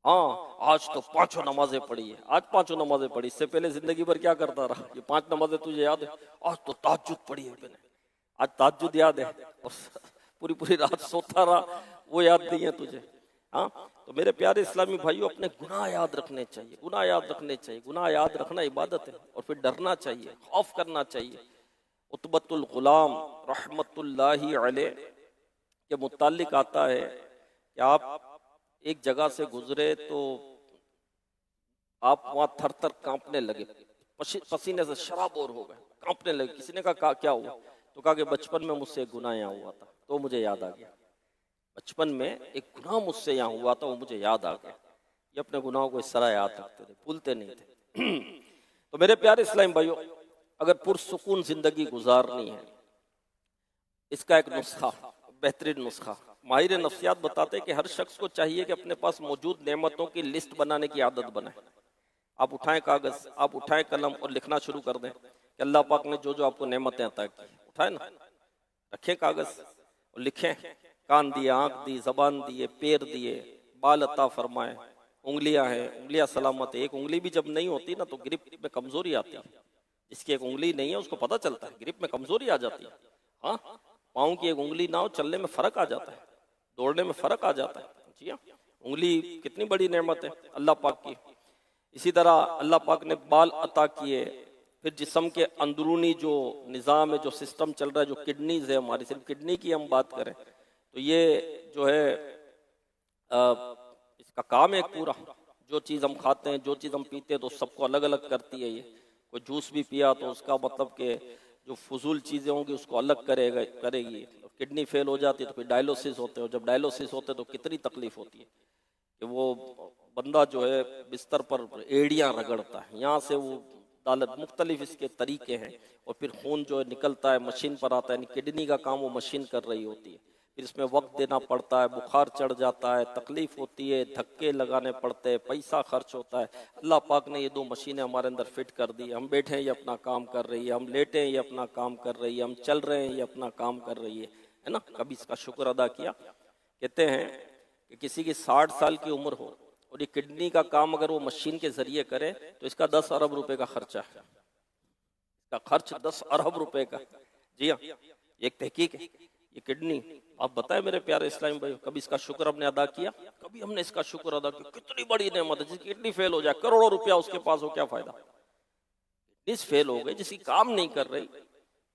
हाँ, आज तो 5 नमाजें पढ़ी है, आज 5 नमाजें पढ़ी। इससे पहले जिंदगी भर क्या करता रहा? ये 5 नमाजें तुझे याद है? आज तो ताज्जुद पढ़ी है मैंने, आज ताज्जुद याद है, और पूरी पूरी रात सोता रहा, वो याद नहीं है तुझे। हाँ, तो मेरे प्यारे इस्लामी भाइयों, अपने गुनाह याद रखने चाहिए, गुनाह याद रखने चाहिए। गुनाह याद रखना इबादत है। और फिर डरना चाहिए, खौफ करना चाहिए। उतबतुल गुलाम रहमतुल्लाहि अलैह के मुतालिक आता है कि आप एक जगह से गुजरे तो आप वहां थर थर कांपने लगे, पसीने से शराबोर हो गए, कांपने लगे। किसी ने कहा क्या हुआ? तो कहा कि बचपन में मुझसे गुनाह यहाँ हुआ था, तो मुझे याद आ गया। बचपन में एक गुनाह मुझसे यहाँ हुआ था, वो मुझे याद आ गया। ये अपने गुनाहों को इस तरह याद रखते थे, भूलते नहीं थे। तो मेरे प्यारे इस्लामी भाइयों, अगर पुरसुकून जिंदगी गुजारनी है, इसका एक नुस्खा, बेहतरीन नुस्खा, माहिर नफ्सियात बताते हैं कि हर शख्स को चाहिए कि अपने पास मौजूद नेमतों की लिस्ट बनाने की आदत बनाए। आप उठाएं कागज, आप उठाएं कलम और लिखना शुरू कर दें कि अल्लाह पाक ने जो जो आपको नेमतें अता की। उठाए ना, रखें कागज और लिखें। कान दिए, आंख दी, जबान दिए, पैर दिए, बाल अता फरमाए, उंगलियां हैं, उंगलियां सलामत है। एक उंगली भी जब नहीं होती ना तो ग्रिप में कमजोरी आती है। जिसकी एक उंगली नहीं है उसको पता चलता है, ग्रिप में कमजोरी आ जाती है। हाँ, पाँव की एक उंगली ना हो, चलने में फर्क आ जाता है, दौड़ने में फर्क आ जाता है। जी हाँ, उंगली कितनी बड़ी नेमत है अल्लाह पाक की। इसी तरह अल्लाह पाक ने बाल अता किए। फिर जिस्म के अंदरूनी जो निज़ाम है, जो सिस्टम चल रहा है, जो किडनीज है हमारी, सिर्फ किडनी की हम बात करें तो ये जो है इसका काम है एक पूरा। जो चीज़ हम खाते हैं, जो चीज़ हम पीते हैं, तो सबको अलग अलग करती है ये। कोई जूस भी पिया तो उसका मतलब कि जो फजूल चीज़ें होंगी उसको अलग करेगी। किडनी फेल हो जाती है तो फिर डायलिसिस होते हैं, और जब डायलिसिस होते हैं तो कितनी तकलीफ होती है कि वो बंदा जो है बिस्तर पर एड़ियाँ रगड़ता है, यहाँ से वो दालत, मुख्तलिफ इसके तरीके हैं। और फिर खून जो है निकलता है, मशीन पर आता है, यानी किडनी का काम वो मशीन कर रही होती है। फिर इसमें वक्त देना पड़ता है, बुखार चढ़ जाता है, तकलीफ होती है, धक्के लगाने पड़ते हैं, पैसा खर्च होता है। अल्लाह पाक ने ये दो मशीनें हमारे अंदर फिट कर दी। हम बैठे हैं ये अपना काम कर रही है, हम लेटे हैं ये अपना काम कर रही है, हम चल रहे हैं ये अपना काम कर रही है ना। कभी इसका शुक्र अदा किया? कहते हैं कि किसी की 60 साल की उम्र हो और ये किडनी का काम अगर वो मशीन के जरिए करे तो इसका 10 अरब रुपए का खर्चा है। इसका खर्च 10 अरब रुपए का। जी हाँ, एक तहकीक है ये किडनी। आप बताएं मेरे प्यारे इस्लामी भाई, कभी इसका शुक्र हमने अदा किया? कभी हमने इसका शुक्र अदा किया? कितनी बड़ी नेमत है। जिसकी किडनी फेल हो जाए, करोड़ों रुपया उसके पास हो, क्या फायदा? किडनी फेल हो गई, जिसकी काम नहीं कर रही,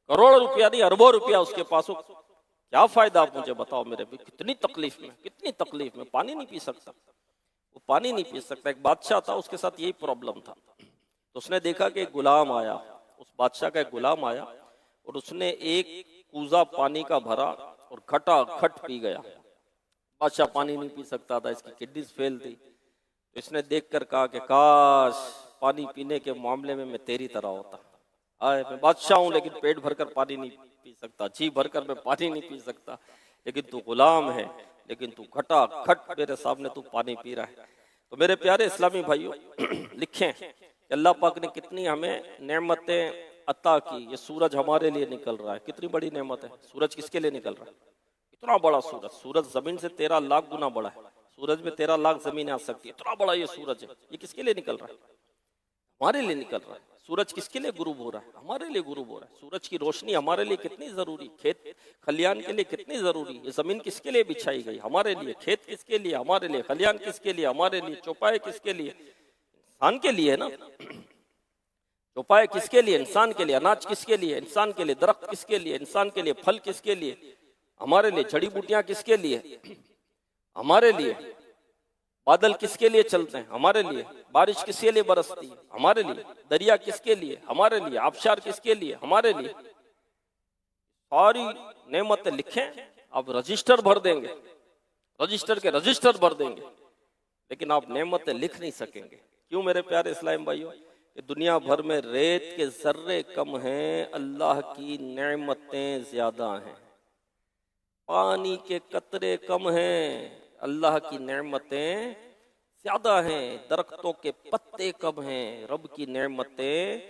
करोड़ों रुपया नहीं अरबों रुपया उसके पास हो, क्या फायदा? आप मुझे बताओ मेरे भी। कितनी तकलीफ में, कितनी तकलीफ में, पानी नहीं पी सकता, वो पानी नहीं पी सकता। एक बादशाह था, उसके साथ यही प्रॉब्लम था। तो उसने देखा कि एक गुलाम आया, उस बादशाह का एक गुलाम आया और उसने एक कूजा पानी का भरा और खटाखट पी गया। बादशाह पानी नहीं पी सकता था, इसकी किडनी फेल थी। तो इसने देखकर कहा कि काश पानी पीने के मामले में मैं तेरी तरह होता। आए, मैं बादशाह हूं लेकिन पेट भरकर पानी नहीं पी सकता, जी भरकर मैं पानी नहीं पी सकता, लेकिन तू गुलाम है, लेकिन तू खटाखट मेरे सामने तू पानी पी रहा है। तो मेरे प्यारे इस्लामी भाइयों, लिखें कि अल्लाह पाक ने कितनी हमें नेमतें अता की। ये सूरज हमारे लिए निकल रहा है, कितनी बड़ी नेमत है। सूरज किसके लिए निकल रहा है? इतना बड़ा सूरज, सूरज जमीन से 13 लाख गुना बड़ा है। सूरज में 13 लाख जमीन आ सकती है, इतना बड़ा ये सूरज है। ये किसके लिए निकल रहा है? हमारे लिए निकल रहा है। सूरज किसके लिए गुरूब हो रहा है? हमारे लिए गुरूब हो रहा है। सूरज की रोशनी हमारे लिए कितनी जरूरी, खेत खलियान के लिए कितनी जरूरी। ये जमीन किसके लिए बिछाई गई? हमारे लिए। खेत किसके लिए? हमारे लिए। खलियान किसके लिए? हमारे लिए। चौपाए किसके लिए? इंसान के लिए है ना। चौपाए किसके लिए? इंसान के लिए। अनाज किसके लिए? इंसान के लिए। दरख्त किसके लिए? इंसान के लिए। फल किसके लिए? हमारे लिए। जड़ी बूटियां किसके लिए? हमारे लिए। बादल किसके लिए चलते हैं? हमारे लिए। बारिश किसके लिए बरसती है? हमारे लिए। दरिया किसके लिए? हमारे लिए। आबशार किसके लिए? हमारे लिए। सारी नेमतें लिखें, आप रजिस्टर भर देंगे, रजिस्टर के रजिस्टर भर देंगे, लेकिन आप नेमतें लिख नहीं सकेंगे। क्यों मेरे प्यारे इस्लाम भाइयों? कि दुनिया भर में रेत के जर्रे कम हैं, अल्लाह की नेमतें ज्यादा हैं। पानी के कतरे कम हैं, अल्लाह की नेमतें ज्यादा हैं। दरख्तों के पत्ते कम हैं, रब की नेमतें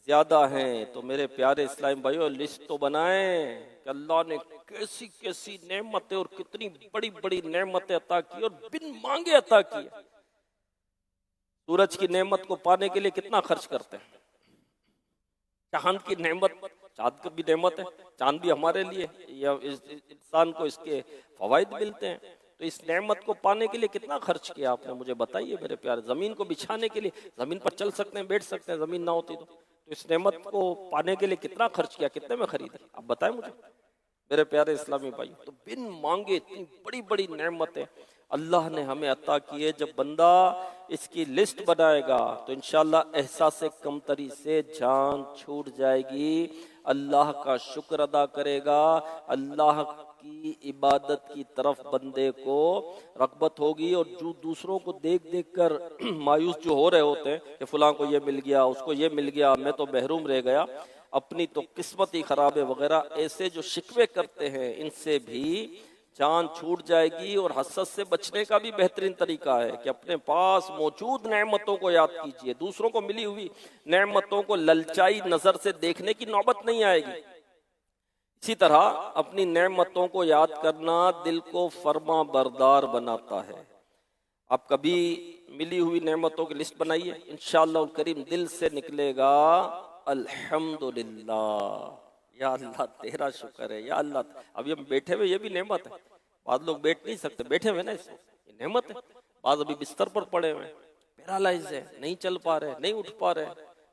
ज्यादा हैं। तो मेरे प्यारे इस्लाम भाइयों, लिस्ट तो बनाएं कि अल्लाह ने कैसी कैसी नेमतें और कितनी बड़ी बड़ी नेमतें अता की और बिन मांगे अता की। सूरज की नेमत को पाने के लिए कितना खर्च करते हैं। चांद की नेमत, चांद की भी नेमत है, चांद भी हमारे लिए, या इंसान को इसके फवाइद मिलते हैं। तो इस नेमत को पाने के लिए कितना खर्च किया आपने, मुझे बताइए मेरे प्यारे। जमीन को बिछाने के लिए, जमीन पर चल सकते हैं, बैठ सकते हैं, जमीन ना होती तो इस नेमत को पाने के लिए कितना खर्च किया, कितने में खरीदे, आप बताएं मुझे मेरे प्यारे इस्लामी भाई। तो बिन मांगे इतनी बड़ी बड़ी नेमतें अल्लाह ने हमें अता की है। जब बंदा इसकी लिस्ट बनाएगा तो इंशाअल्लाह एहसास कमतरी से जान छूट जाएगी, अल्लाह का शुक्र अदा करेगा, अल्लाह की इबादत की तरफ बंदे को रग़बत होगी। और जो दूसरों को देख देख कर मायूस जो हो रहे होते हैं कि फलां को ये मिल गया, उसको ये मिल गया, मैं तो महरूम रह गया, अपनी तो किस्मत ही खराब है वगैरह, ऐसे जो शिकवे करते हैं, इनसे भी जान छूट जाएगी। और हसद से बचने का भी बेहतरीन तरीका है कि अपने पास मौजूद नेमतों को याद कीजिए। दूसरों को मिली हुई नेमतों को ललचाई नजर से देखने की नौबत नहीं आएगी। इसी तरह अपनी नेमतों को याद करना दिल को फरमा बरदार बनाता है। आप कभी मिली हुई नेमतों की लिस्ट बनाइए, इंशाअल्लाह करीम दिल से निकलेगा अल्हम्दुलिल्लाह, या अल्लाह तेरा शुक्र है, या अल्लाह। अभी हम बैठे हुए, ये भी नेमत है। बाद लोग बैठ नहीं सकते, बैठे हुए ना, इसमें नेमत है। बाज अभी बिस्तर पर पड़े हुए हैं, पैरालाइज है, नहीं चल पा रहे, नहीं उठ पा रहे,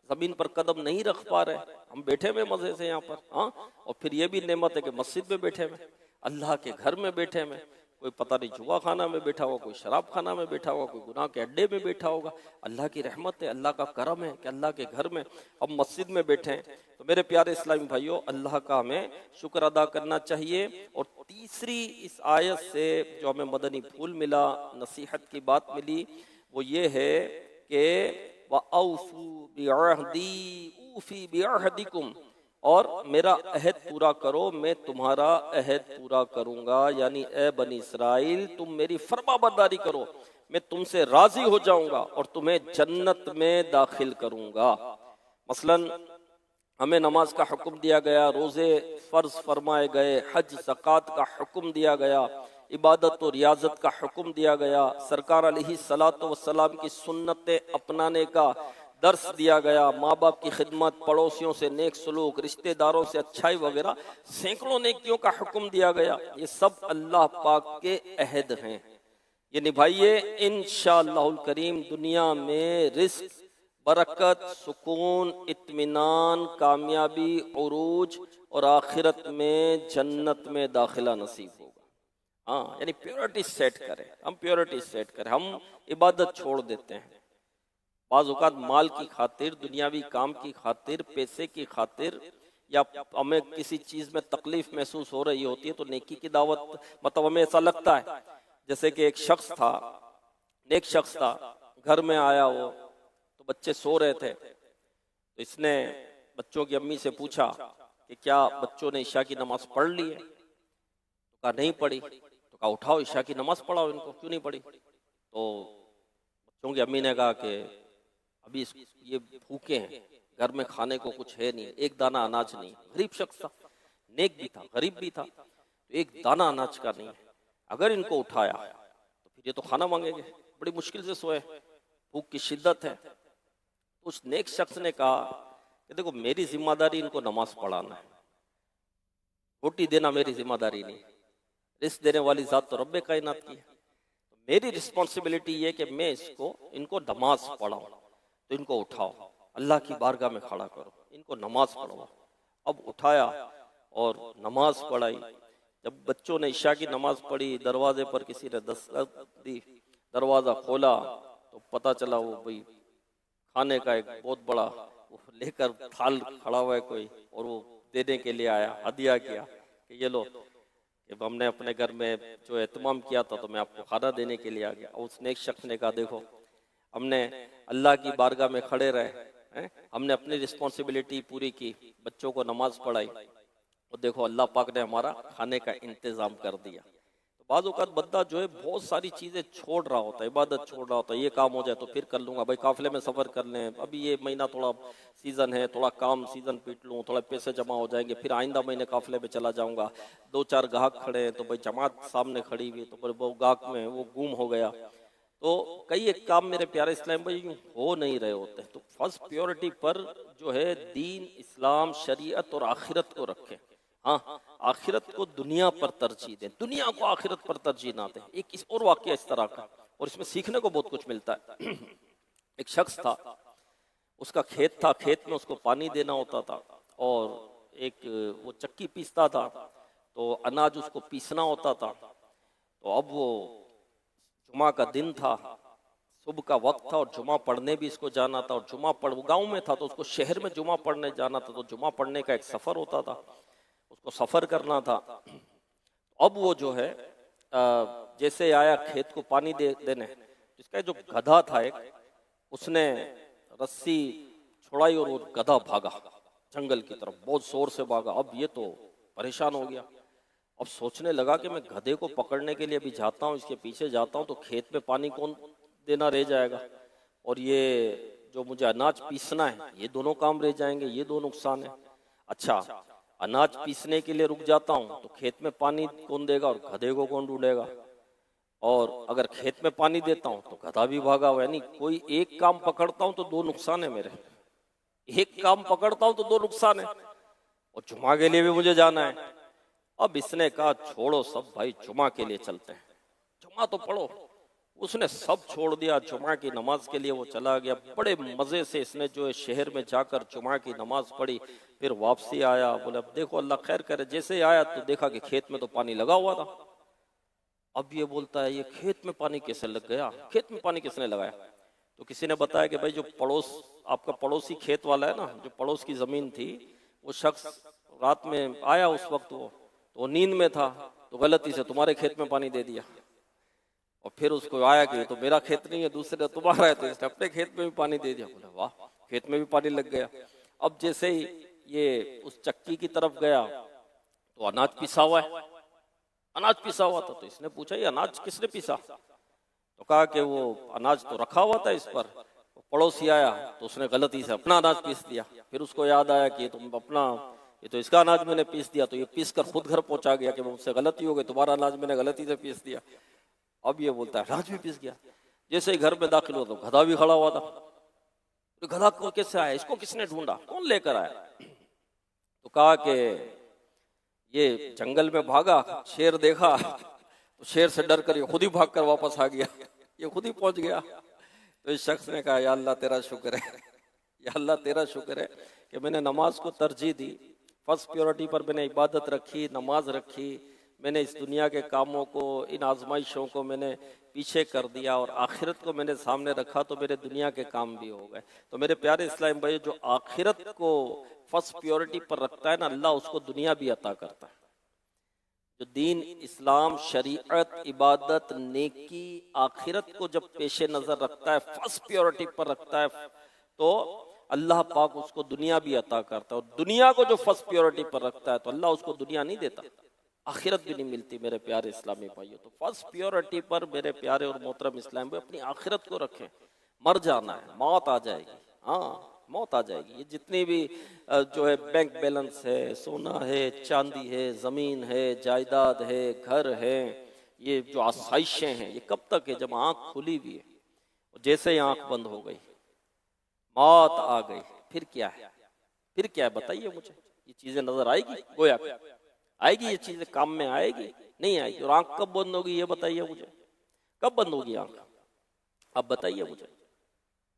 जमीन पर कदम नहीं रख पा रहे, हम बैठे हुए मजे से यहाँ पर। हाँ, और फिर ये भी नेमत है कि मस्जिद में बैठे हुए, अल्लाह के घर में बैठे हुए, कोई पता नहीं जुआ खाना में बैठा हुआ, कोई शराब खाना में बैठा हुआ, कोई गुनाह के अड्डे में बैठा होगा। अल्लाह की रहमत है, अल्लाह का करम है कि अल्लाह के घर में हम मस्जिद में बैठे हैं। तो मेरे प्यारे इस्लामी भाइयों, अल्लाह का हमें शुक्र अदा करना चाहिए। और तीसरी इस आयत से जो हमें मदनी फूल मिला, नसीहत की बात मिली, वो ये है कि वअफ़ू बिअहदी ऊफ़ी बिअहदिकुम, और मेरा अहद पूरा करो, मैं तुम्हारा अहद पूरा करूंगा। यानी ए बनी इसराइल, तुम मेरी फरमाबरदारी करो, मैं तुमसे राजी हो जाऊंगा और तुम्हें जन्नत में दाखिल करूंगा। मसलन हमें नमाज का हुक्म दिया गया, रोजे फर्ज फरमाए गए, हज ज़कात का हुक्म दिया गया, इबादत और रियाजत का हुक्म दिया गया, सरकार अलैहिस्सलातु वस्सलाम की सुन्नतें अपनाने का दर्स दिया गया, माँ बाप की खिदमत, पड़ोसियों से नेक सलूक, रिश्तेदारों से अच्छाई वगैरह सैकड़ों नेकियों का हुक्म दिया गया। ये सब अल्लाह पाक के अहद हैं, ये निभाइए। इंशाअल्लाहुल करीम दुनिया में रिस्क, बरकत, सुकून, इत्मीनान, कामयाबी, उरूज, और आखिरत में जन्नत में दाखिला नसीब होगा। हाँ, यानी प्योरिटी सेट करें, हम प्योरिटी सेट करें, हम इबादत छोड़ देते हैं बाज़ औक़ात माल की खातिर, दुनियावी काम की खातिर, पैसे की खातिर, या हमें किसी चीज में तकलीफ महसूस हो रही होती है तो नेकी की दावत, मतलब हमें ऐसा लगता है जैसे कि एक शख्स था, नेक शख्स था, घर में आया वो तो बच्चे सो रहे थे, तो इसने बच्चों की अम्मी से पूछा कि क्या बच्चों ने ईशा की नमाज पढ़ ली है? तो कहा नहीं पढ़ी। तो कहा उठाओ ईशा की नमाज पढ़ाओ इनको, क्यों नहीं पढ़ी? तो बच्चों की अम्मी ने कहा कि अभी ये भूखे हैं, घर में खाने को कुछ है नहीं, एक दाना अनाज नहीं। गरीब शख्स था, नेक भी था, गरीब भी था, तो एक दाना अनाज का नहीं है। अगर इनको उठाया तो फिर ये तो खाना मांगेंगे, बड़ी मुश्किल से सोए, भूख की शिद्दत है। उस नेक शख्स ने कहा कि देखो मेरी जिम्मेदारी इनको नमाज पढ़ाना है, रोटी देना मेरी जिम्मेदारी नहीं, रिस्क देने वाली जात तो रब्बे कायनात की है। मेरी रिस्पॉन्सिबिलिटी ये कि मैं इनको नमाज पढ़ाऊं, तो इनको उठाओ, अल्लाह की बारगाह में खड़ा करो, इनको नमाज पढ़ाओ। अब उठाया और नमाज पढ़ाई। जब बच्चों ने ईशा की नमाज पढ़ी, दरवाजे पर किसी ने दस्तक दी, दरवाजा खोला तो पता चला वो भाई खाने का एक बहुत बड़ा वो लेकर थाल खड़ा हुआ है कोई, और वो देने के लिए आया, हदिया किया कि ये लो, कि हमने अपने घर में जो एहतमाम किया था तो मैं आपको खाना देने के लिए आ गया। और उसने एक शख्स ने कहा देखो हमने अल्लाह की बारगाह में खड़े रहे, हमने अपनी रिस्पॉन्सिबिलिटी पूरी की, बच्चों को नमाज पढ़ाई, और देखो अल्लाह पाक ने हमारा खाने का इंतजाम कर दिया। तो बाज़ औक़ात बंदा जो है बहुत सारी चीज़ें छोड़ रहा होता है, इबादत छोड़ रहा होता है, ये काम हो जाए तो फिर कर लूंगा, भाई काफिले में सफ़र कर लें, अभी ये महीना थोड़ा सीज़न है, थोड़ा काम सीज़न पीट लूँ, थोड़ा पैसे जमा हो जाएंगे, फिर आइंदा महीने काफिले में चला जाऊँगा, 2-4 गाहक खड़े हैं तो भाई जमात सामने खड़ी हुई तो वो गाहक में वो गुम हो गया। तो कई एक काम मेरे प्यारे इस्लाम भाई हो नहीं रहे होते। तो फर्स्ट प्योरिटी पर जो है दीन, इस्लाम, शरीयत और आखिरत को रखें। हाँ, आखिरत को दुनिया पर तरजीह दें, दुनिया को आखिरत पर तरजीह ना दें। एक इस और वाकया इस तरह का, और इसमें सीखने को बहुत कुछ मिलता है। एक शख्स था, उसका खेत था, खेत में उसको पानी देना होता था, और एक वो चक्की पीसता था, तो अनाज उसको पीसना होता था। तो अब वो जुमा का दिन था, सुबह का वक्त था, और जुमा पढ़ने भी इसको जाना था, और जुमा पढ़, वो गाँव में था तो उसको शहर में जुमा पढ़ने जाना था, तो जुमा पढ़ने का एक सफ़र होता था, उसको सफ़र करना था। अब वो जो है जैसे आया खेत को पानी देने, इसका जो गधा था एक, उसने रस्सी छुड़ाई और वो गधा भागा जंगल की तरफ, बहुत जोर से भागा। अब ये तो परेशान हो गया, अब सोचने लगा कि मैं गधे को पकड़ने के लिए भी जाता हूँ, इसके पीछे जाता हूँ तो खेत में पानी कौन देना रह जाएगा, और ये जो मुझे अनाज पीसना है ये दोनों काम रह जाएंगे, ये दो नुकसान है। अच्छा, अनाज पीसने के लिए रुक जाता हूँ तो खेत में पानी कौन देगा और गधे को कौन ढूंढेगा, और अगर खेत में पानी देता हूँ तो गधा भी भागा हुआ। यानी कोई एक काम पकड़ता हूँ तो दो नुकसान है मेरे, एक काम पकड़ता हूँ तो दो नुकसान है, और जुमा के लिए भी मुझे जाना है। अब इसने कहा छोड़ो सब भाई, जुमा के लिए चलते हैं, जुमा तो पढ़ो। उसने सब छोड़ दिया, जुमा की नमाज के लिए वो चला गया। बड़े मजे से इसने जो है शहर में जाकर जुमा की नमाज पढ़ी, फिर वापसी आया। बोले अब देखो अल्लाह खैर करे। जैसे ही आया तो देखा कि खेत में तो पानी लगा हुआ था। अब ये बोलता है ये खेत में पानी कैसे लग गया, खेत में पानी किसने लगाया? तो किसी ने बताया कि भाई जो पड़ोस आपका पड़ोसी खेत वाला है ना, जो पड़ोस की जमीन थी, वो शख्स रात में आया, उस वक्त वो नींद में था, तो गलती से तुम्हारे खेत में पानी दे दिया। और फिर उसको आया कि ये तो मेरा खेत नहीं है, दूसरे तुम्हारा है, तो इसने अपने खेत में भी पानी दे दिया। बोले वाह, खेत में भी पानी लग गया। अब जैसे ही ये उस चक्की की तरफ गया तो अनाज पिसा हुआ है, अनाज पिसा हुआ था। तो इसने पूछा ये अनाज किसने पिसा? तो कहा कि वो अनाज तो रखा हुआ था इस पर। पड़ोसी आया तो उसने गलती से अपना अनाज पीस दिया। फिर उसको याद आया कि तुम अपना, ये तो इसका अनाज मैंने पीस दिया। तो ये पीस कर खुद घर पहुंचा गया कि मुझसे गलती हो गई, तुम्हारा अनाज मैंने गलती से पीस दिया। अब ये बोलता है अनाज भी पीस गया। जैसे ही घर में दाखिल हुआ तो गधा भी खड़ा हुआ था। तो गधा को कैसे आया, इसको किसने ढूंढा, कौन लेकर आया? तो कहा कि ये जंगल में भागा, शेर देखा तो शेर से डर कर ये खुद ही भाग कर वापस आ गया, ये खुद ही पहुंच गया। तो इस शख्स ने कहा या अल्लाह तेरा शुक्र है, या अल्लाह तेरा शुक्र है कि मैंने नमाज को तरजीह दी। फर्स्ट प्योरिटी पर मैंने इबादत रखी, नमाज रखी। मैंने इस दुनिया के कामों को, इन आजमाइशों को मैंने पीछे कर दिया और आखिरत को मैंने सामने रखा, तो मेरे दुनिया के काम भी हो गए। तो मेरे प्यारे इस्लाम भाई, जो आखिरत को फर्स्ट प्योरिटी पर रखता है ना, अल्लाह उसको दुनिया भी अता करता है। जो दीन, इस्लाम, शरीयत, इबादत, नेकी, आखिरत को जब पेशे नजर रखता है, फर्स्ट प्योरिटी पर रखता है, तो अल्लाह पाक उसको दुनिया भी अता करता है। और दुनिया को जो फर्स्ट प्योरिटी पर रखता है तो अल्लाह उसको दुनिया नहीं देता, आखिरत भी नहीं मिलती। मेरे प्यारे इस्लामी भाइयों, तो फर्स्ट प्योरिटी पर मेरे प्यारे और मोहतरम इस्लाम भाई अपनी आखिरत को रखें। मर जाना है, मौत आ जाएगी, हाँ मौत आ जाएगी। ये जितनी भी जो है बैंक बैलेंस है, सोना है, चांदी है, जमीन है, जायदाद है, घर है, ये जो आसाइशें हैं, ये कब तक है? जब आंख खुली हुई है। जैसे ही आंख बंद हो गई, मौत आ गई, फिर क्या है? फिर क्या है बताइए मुझे। ये चीजें नजर आएगी? गोया आएगी? ये चीजें काम में आएगी? नहीं आएगी। और आंख कब बंद होगी ये बताइए मुझे, कब बंद होगी आंख? अब बताइए मुझे।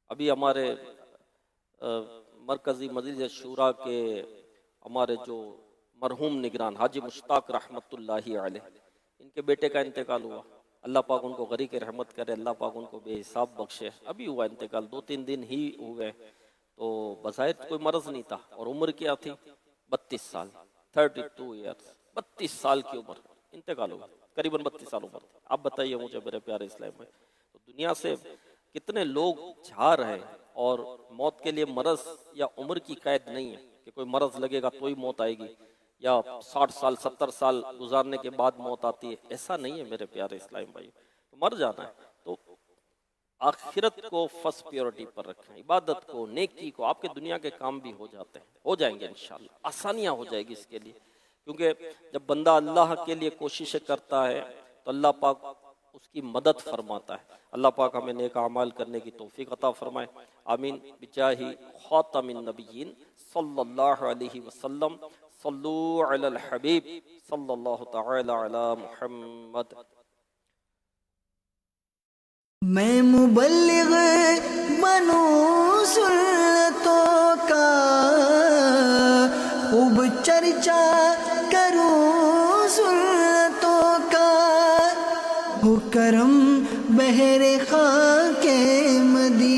अभी हमारे मरकजी मजलिस शूरा के हमारे जो मरहूम निगरान हाजी मुश्ताक रहमतुल्लाहि अलैह, इनके बेटे का इंतकाल हुआ। अल्लाह पाक उनको गरीक रहमत करे, अल्लाह पाक उनको बेहिसाब बख्शे। अभी हुआ इंतकाल, 2-3 दिन ही हुए। तो बज़ाहिर कोई मर्ज नहीं था, और उम्र क्या थी? 32 साल, 32 ईयर्स, 32 साल की उम्र, इंतकाल हुआ। करीबन 32 साल उम्र। आप बताइए मुझे मेरे प्यारे इस्लाम में, तो दुनिया से कितने लोग जा रहे हैं, और मौत के लिए मरज या उम्र की कैद नहीं है कि कोई मरज लगेगा तो ही मौत आएगी, या 60 साल 70 साल गुजारने के बाद मौत आती है। ऐसा नहीं है मेरे प्यारे इस्लाम भाई। तो मर जाना है तो आखिरत को फर्स्ट प्योरिटी पर रखें, इबादत को, नेकी को। आपके दुनिया के काम भी हो जाते हैं, हो जाएंगे इंशाल्लाह, आसानियां हो जाएगी इसके लिए। क्योंकि जब बंदा अल्लाह के लिए कोशिशें करता है तो अल्लाह पाक उसकी मदद फरमाता है। अल्लाह पाक हमें नेक अमाल करने की तौफीक अता फरमाए, आमीन। बिजाही खातमिन नबिय्यीन सल्लल्लाहु अलैहि वसल्लम, सल्लू अलल हबीब सल्लल्लाहु तआला अला मुहम्मद। मैं मुबल्लिग बनूं सुन्नतों का, खूब चर्चा करूं सुन्नतों का, हो करम बहरे खाके मदीना।